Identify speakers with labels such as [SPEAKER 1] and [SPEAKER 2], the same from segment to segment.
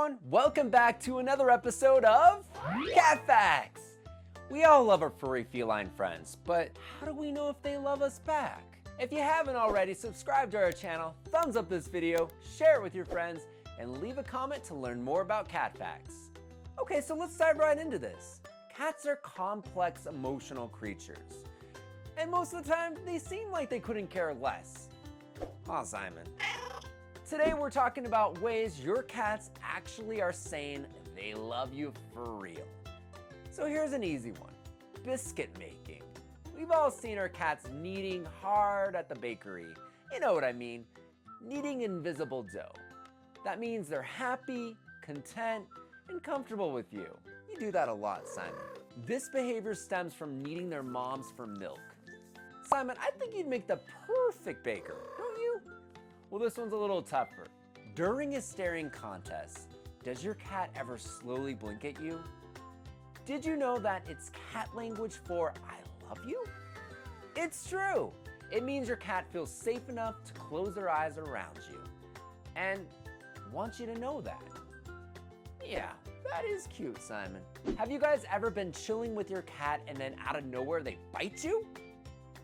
[SPEAKER 1] everyone, welcome back to another episode of Cat Facts. We all love our furry feline friends, but how do we know if they love us back? If you haven't already, subscribe to our channel, thumbs up this video, share it with your friends, and leave a comment to learn more about cat facts. Okay, so let's dive right into this. Cats are complex emotional creatures, and most of the time they seem like they couldn't care less. Huh, Simon? Today we're talking about ways your cats actually are saying they love you for real. So here's an easy one, biscuit making. We've all seen our cats kneading hard at the bakery. You know what I mean, kneading invisible dough. That means they're happy, content, and comfortable with you. You do that a lot, Simon. This behavior stems from needing their moms for milk. Simon, I think you'd make the perfect baker, don't you? Well, this one's a little tougher. During a staring contest, does your cat ever slowly blink at you? Did you know that it's cat language for I love you? It's true. It means your cat feels safe enough to close their eyes around you and wants you to know that. Yeah, that is cute, Simon. Have you guys ever been chilling with your cat and then out of nowhere they bite you?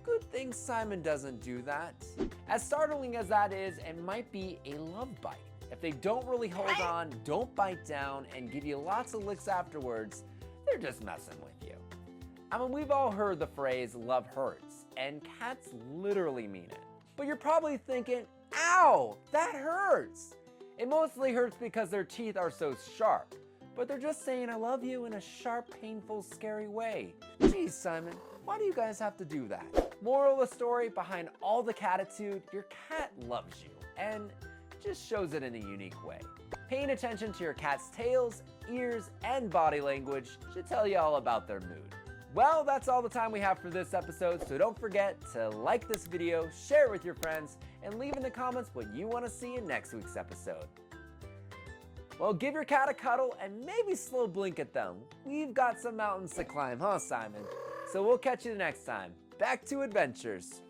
[SPEAKER 1] Good thing Simon doesn't do that. As startling as that is, it might be a love bite. If they don't really hold on, don't bite down, and give you lots of licks afterwards, they're just messing with you. I mean, we've all heard the phrase, love hurts, and cats literally mean it. But you're probably thinking, ow, that hurts. It mostly hurts because their teeth are so sharp, but they're just saying I love you in a sharp, painful, scary way. Geez, Simon, why do you guys have to do that? Moral of the story, behind all the catitude, your cat loves you and just shows it in a unique way. Paying attention to your cat's tails, ears, and body language should tell you all about their mood. Well, that's all the time we have for this episode, so don't forget to like this video, share it with your friends, and leave in the comments what you want to see in next week's episode. Well, give your cat a cuddle and maybe slow blink at them. We've got some mountains to climb, huh, Simon? So we'll catch you next time. Back to adventures.